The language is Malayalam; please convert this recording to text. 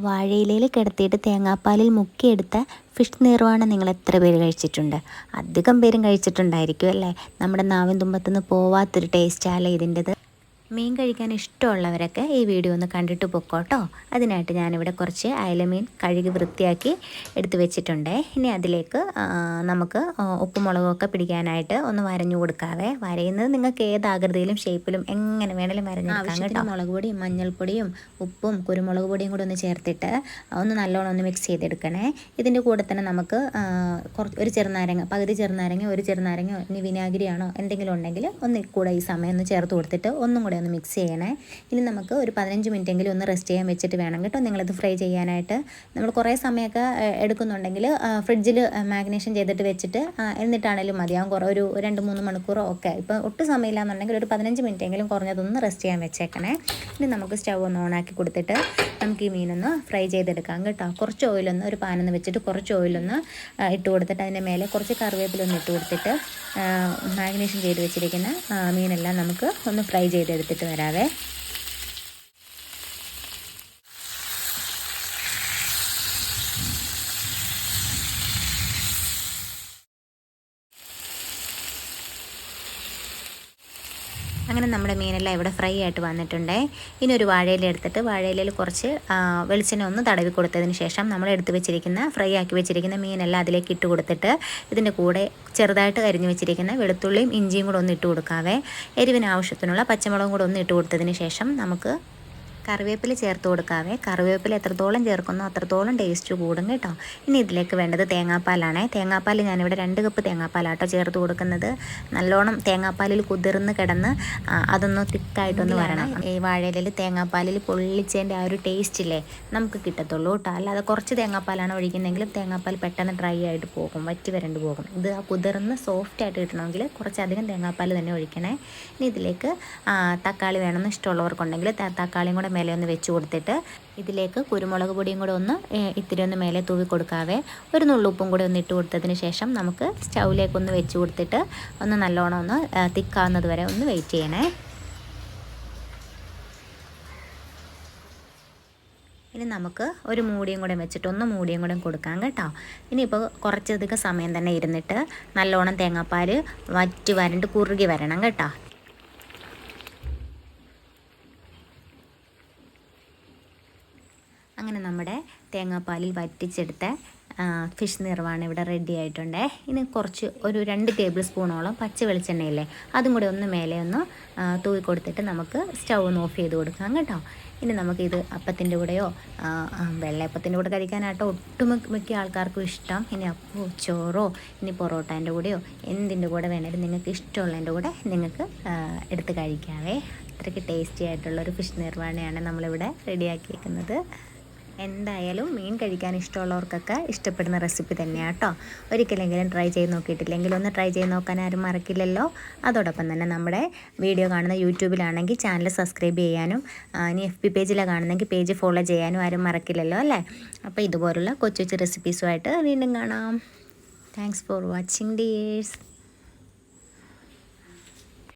വാഴയിലയിൽ കിടത്തിയിട്ട് തേങ്ങാപ്പാലിൽ മുക്കിയെടുത്ത ഫിഷ് നിർവാണ നിങ്ങൾ എത്ര പേര് കഴിച്ചിട്ടുണ്ട്? അധികം പേരും കഴിച്ചിട്ടുണ്ടായിരിക്കും അല്ലേ? നമ്മുടെ നാവിൻ തുമ്പത്തുനിന്ന് പോവാത്തൊരു ടേസ്റ്റാല്ലേ ഇതിൻ്റെത്. മീൻ കഴിക്കാൻ ഇഷ്ടമുള്ളവരൊക്കെ ഈ വീഡിയോ ഒന്ന് കണ്ടിട്ട് പൊക്കോട്ടോ. അതിനായിട്ട് ഞാനിവിടെ കുറച്ച് അയലമീൻ കഴുകി വൃത്തിയാക്കി എടുത്ത് വെച്ചിട്ടുണ്ട്. ഇനി അതിലേക്ക് നമുക്ക് ഉപ്പും മുളകൊക്കെ പിടിക്കാനായിട്ട് ഒന്ന് വരഞ്ഞു കൊടുക്കാവേ. വരയുന്നത് നിങ്ങൾക്ക് ഏത് ആകൃതിയിലും ഷേപ്പിലും എങ്ങനെ വേണമെങ്കിലും വരഞ്ഞെടുക്കാം കേട്ടോ. മുളക് പൊടിയും മഞ്ഞൾപ്പൊടിയും ഉപ്പും കുരുമുളക് പൊടിയും കൂടെ ഒന്ന് ചേർത്തിട്ട് ഒന്ന് നല്ലോണം ഒന്ന് മിക്സ് ചെയ്തെടുക്കണേ. ഇതിൻ്റെ കൂടെ തന്നെ നമുക്ക് ഒരു ചെറുനാരങ്ങ, പകുതി ചെറുനാരങ്ങ, ഒരു ചെറുനാരങ്ങ, ഇനി വിനാഗിരിയാണോ എന്തെങ്കിലും ഉണ്ടെങ്കിൽ ഒന്ന് കൂടെ ഈ സമയം ഒന്ന് ചേർത്ത് കൊടുത്തിട്ട് ഒന്നും കൂടെ ഒന്ന് മിക്സ് ചെയ്യണേ. ഇനി നമുക്ക് ഒരു 15 മിനിറ്റെങ്കിലും ഒന്ന് റെസ്റ്റ് ചെയ്യാൻ വെച്ചിട്ട് വേണം കേട്ടോ നിങ്ങളിത് ഫ്രൈ ചെയ്യാനായിട്ട്. നമ്മൾ കുറേ സമയമൊക്കെ എടുക്കുന്നുണ്ടെങ്കിൽ ഫ്രിഡ്ജിൽ മാഗ്നേഷൻ ചെയ്തിട്ട് വെച്ചിട്ട് എന്നിട്ടാണെങ്കിലും മതിയാവും. ഒരു 2-3 മണിക്കൂറോ ഒക്കെ. ഇപ്പോൾ ഒട്ടും സമയമില്ലാന്നുണ്ടെങ്കിൽ ഒരു 15 മിനിറ്റെങ്കിലും കുറഞ്ഞതൊന്ന് റെസ്റ്റ് ചെയ്യാൻ വെച്ചേക്കണേ. ഇനി നമുക്ക് സ്റ്റവ് ഒന്ന് ഓണാക്കി കൊടുത്തിട്ട് നമുക്ക് ഈ മീനൊന്ന് ഫ്രൈ ചെയ്തെടുക്കാം കേട്ടോ. കുറച്ച് ഓയിലൊന്ന് ഒരു പാനൊന്ന് വെച്ചിട്ട് കുറച്ച് ഓയിലൊന്ന് ഇട്ട് കൊടുത്തിട്ട് അതിൻ്റെ മേലെ കുറച്ച് കറിവേപ്പിലൊന്ന് ഇട്ട് കൊടുത്തിട്ട് മാഗ്നേഷൻ ചെയ്ത് വെച്ചിരിക്കുന്ന മീനെല്ലാം നമുക്ക് ഒന്ന് ഫ്രൈ ചെയ്തെടുത്തിട്ട് വരാവേ. അങ്ങനെ നമ്മുടെ മീനെല്ലാം ഇവിടെ ഫ്രൈ ആയിട്ട് വന്നിട്ടുണ്ട്. ഇനി ഒരു വാഴയില എടുത്തിട്ട് വാഴയിലയിൽ കുറച്ച് വെളിച്ചെണ്ണ ഒന്ന് തടവി കൊടുത്തതിന് ശേഷം നമ്മൾ എടുത്ത് വെച്ചിരിക്കുന്ന ഫ്രൈ ആക്കി വെച്ചിരിക്കുന്ന മീനെല്ലാം അതിലേക്ക് ഇട്ട് കൊടുത്തിട്ട് ഇതിൻ്റെ കൂടെ ചെറുതായിട്ട് അരിഞ്ഞു വെച്ചിരിക്കുന്ന വെളുത്തുള്ളിയും ഇഞ്ചിയും കൂടെ ഒന്ന് ഇട്ട് കൊടുക്കാവേ. എരിവിന് ആവശ്യത്തിനുള്ള പച്ചമുളകും കൂടെ ഒന്ന് ഇട്ട് കൊടുത്തതിന് ശേഷം നമുക്ക് കറിവേപ്പില ചേർത്ത് കൊടുക്കാവേ. കറിവേപ്പില എത്രത്തോളം ചേർക്കുന്നോ അത്രത്തോളം ടേസ്റ്റ് കൂടും കേട്ടോ. ഇനി ഇതിലേക്ക് വേണ്ടത് തേങ്ങാപ്പാലാണ്. തേങ്ങാപ്പാൽ ഞാനിവിടെ 2 കപ്പ് തേങ്ങാപ്പാലാട്ടോ ചേർത്ത് കൊടുക്കുന്നത്. നല്ലോണം തേങ്ങാപ്പാലിൽ കുതിർന്ന് കിടന്ന് അതൊന്ന് തിക്കായിട്ടൊന്ന് വരണം. ഈ വാഴയിലയിൽ തേങ്ങാപ്പാലിൽ പൊള്ളിച്ചതിൻ്റെ ആ ഒരു ടേസ്റ്റ് ഇല്ലേ നമുക്ക് കിട്ടത്തുള്ളൂ കേട്ടോ. അല്ലാതെ കുറച്ച് തേങ്ങാപ്പാലാണ് ഒഴിക്കുന്നതെങ്കിലും തേങ്ങാപ്പാൽ പെട്ടെന്ന് ഡ്രൈ ആയിട്ട് പോകും, വറ്റി വരണ്ട് പോകും. ഇത് ആ കുതിർന്ന് സോഫ്റ്റ് ആയിട്ട് കിട്ടണമെങ്കിൽ കുറച്ചധികം തേങ്ങാപ്പാൽ തന്നെ ഒഴിക്കണേ. ഇനി ഇതിലേക്ക് തക്കാളി വേണമെന്ന് ഇഷ്ടമുള്ളവർക്കുണ്ടെങ്കിൽ തക്കാളിയും കൂടെ മേലെ ഒന്ന് വെച്ച് കൊടുത്തിട്ട് ഇതിലേക്ക് കുരുമുളക് പൊടിയും കൂടെ ഒന്ന് ഇത്തിരി ഒന്ന് മേലെ തൂവി കൊടുക്കാവേ. ഒരു നുള്ളുപ്പും കൂടെ ഒന്ന് ഇട്ട് കൊടുത്തതിന് ശേഷം നമുക്ക് സ്റ്റൗവിലേക്കൊന്ന് വെച്ച് കൊടുത്തിട്ട് ഒന്ന് നല്ലോണം ഒന്ന് തിക്കാവുന്നത് വരെ ഒന്ന് വെയിറ്റ് ചെയ്യണേ. ഇനി നമുക്ക് ഒരു മൂടിയും കൂടെ വെച്ചിട്ട് ഒന്ന് മൂടിയും കൂടെ കൊടുക്കാം കേട്ടോ. ഇനിയിപ്പോൾ കുറച്ചധികം സമയം തന്നെ ഇരുന്നിട്ട് നല്ലോണം തേങ്ങാപ്പാൽ വറ്റി വരണ്ട് കുറുകി വരണം കേട്ടോ. അങ്ങനെ നമ്മുടെ തേങ്ങാപ്പാലിൽ വറ്റിച്ചെടുത്ത ഫിഷ് നിർവാണ് ഇവിടെ റെഡി ആയിട്ടുണ്ട്. ഇനി കുറച്ച് ഒരു 2 ടേബിൾ സ്പൂണോളം പച്ച വെളിച്ചെണ്ണയില്ലേ അതും കൂടെ ഒന്ന് മേലെ ഒന്ന് തൂവി കൊടുത്തിട്ട് നമുക്ക് സ്റ്റൗ ഒന്ന് ഓഫ് ചെയ്ത് കൊടുക്കാം കേട്ടോ. ഇനി നമുക്കിത് അപ്പത്തിൻ്റെ കൂടെയോ വെള്ളയപ്പത്തിൻ്റെ കൂടെ കഴിക്കാനായിട്ടോ ഒട്ടുമിക്ക ആൾക്കാർക്കും ഇഷ്ടം. ഇനി അപ്പോ ചോറോ ഇനി പൊറോട്ടേൻ്റെ കൂടെയോ എന്തിൻ്റെ കൂടെ വേണേലും നിങ്ങൾക്ക് ഇഷ്ടമുള്ളതിൻ്റെ കൂടെ നിങ്ങൾക്ക് എടുത്ത് കഴിക്കാവേ. അത്രയ്ക്ക് ടേസ്റ്റി ആയിട്ടുള്ളൊരു ഫിഷ് നിർവാണയാണ് നമ്മളിവിടെ റെഡിയാക്കിയിരിക്കുന്നത്. എന്തായാലും മീൻ കഴിക്കാൻ ഇഷ്ടമുള്ളവർക്കൊക്കെ ഇഷ്ടപ്പെടുന്ന റെസിപ്പി തന്നെയാണ് കേട്ടോ. ഒരിക്കലെങ്കിലും ട്രൈ ചെയ്ത് നോക്കിയിട്ടില്ലെങ്കിൽ ഒന്ന് ട്രൈ ചെയ്ത് നോക്കാൻ ആരും മറക്കില്ലല്ലോ. അതോടൊപ്പം തന്നെ നമ്മുടെ വീഡിയോ കാണുന്ന യൂട്യൂബിലാണെങ്കിൽ ചാനൽ സബ്സ്ക്രൈബ് ചെയ്യാനും ഇനി FB പേജിലാണ് കാണുന്നെങ്കിൽ പേജ് ഫോളോ ചെയ്യാനും ആരും മറക്കില്ലല്ലോ അല്ലേ. അപ്പോൾ ഇതുപോലുള്ള കൊച്ചു കൊച്ചു റെസിപ്പീസുമായിട്ട് വീണ്ടും കാണാം. Thanks for watching dears.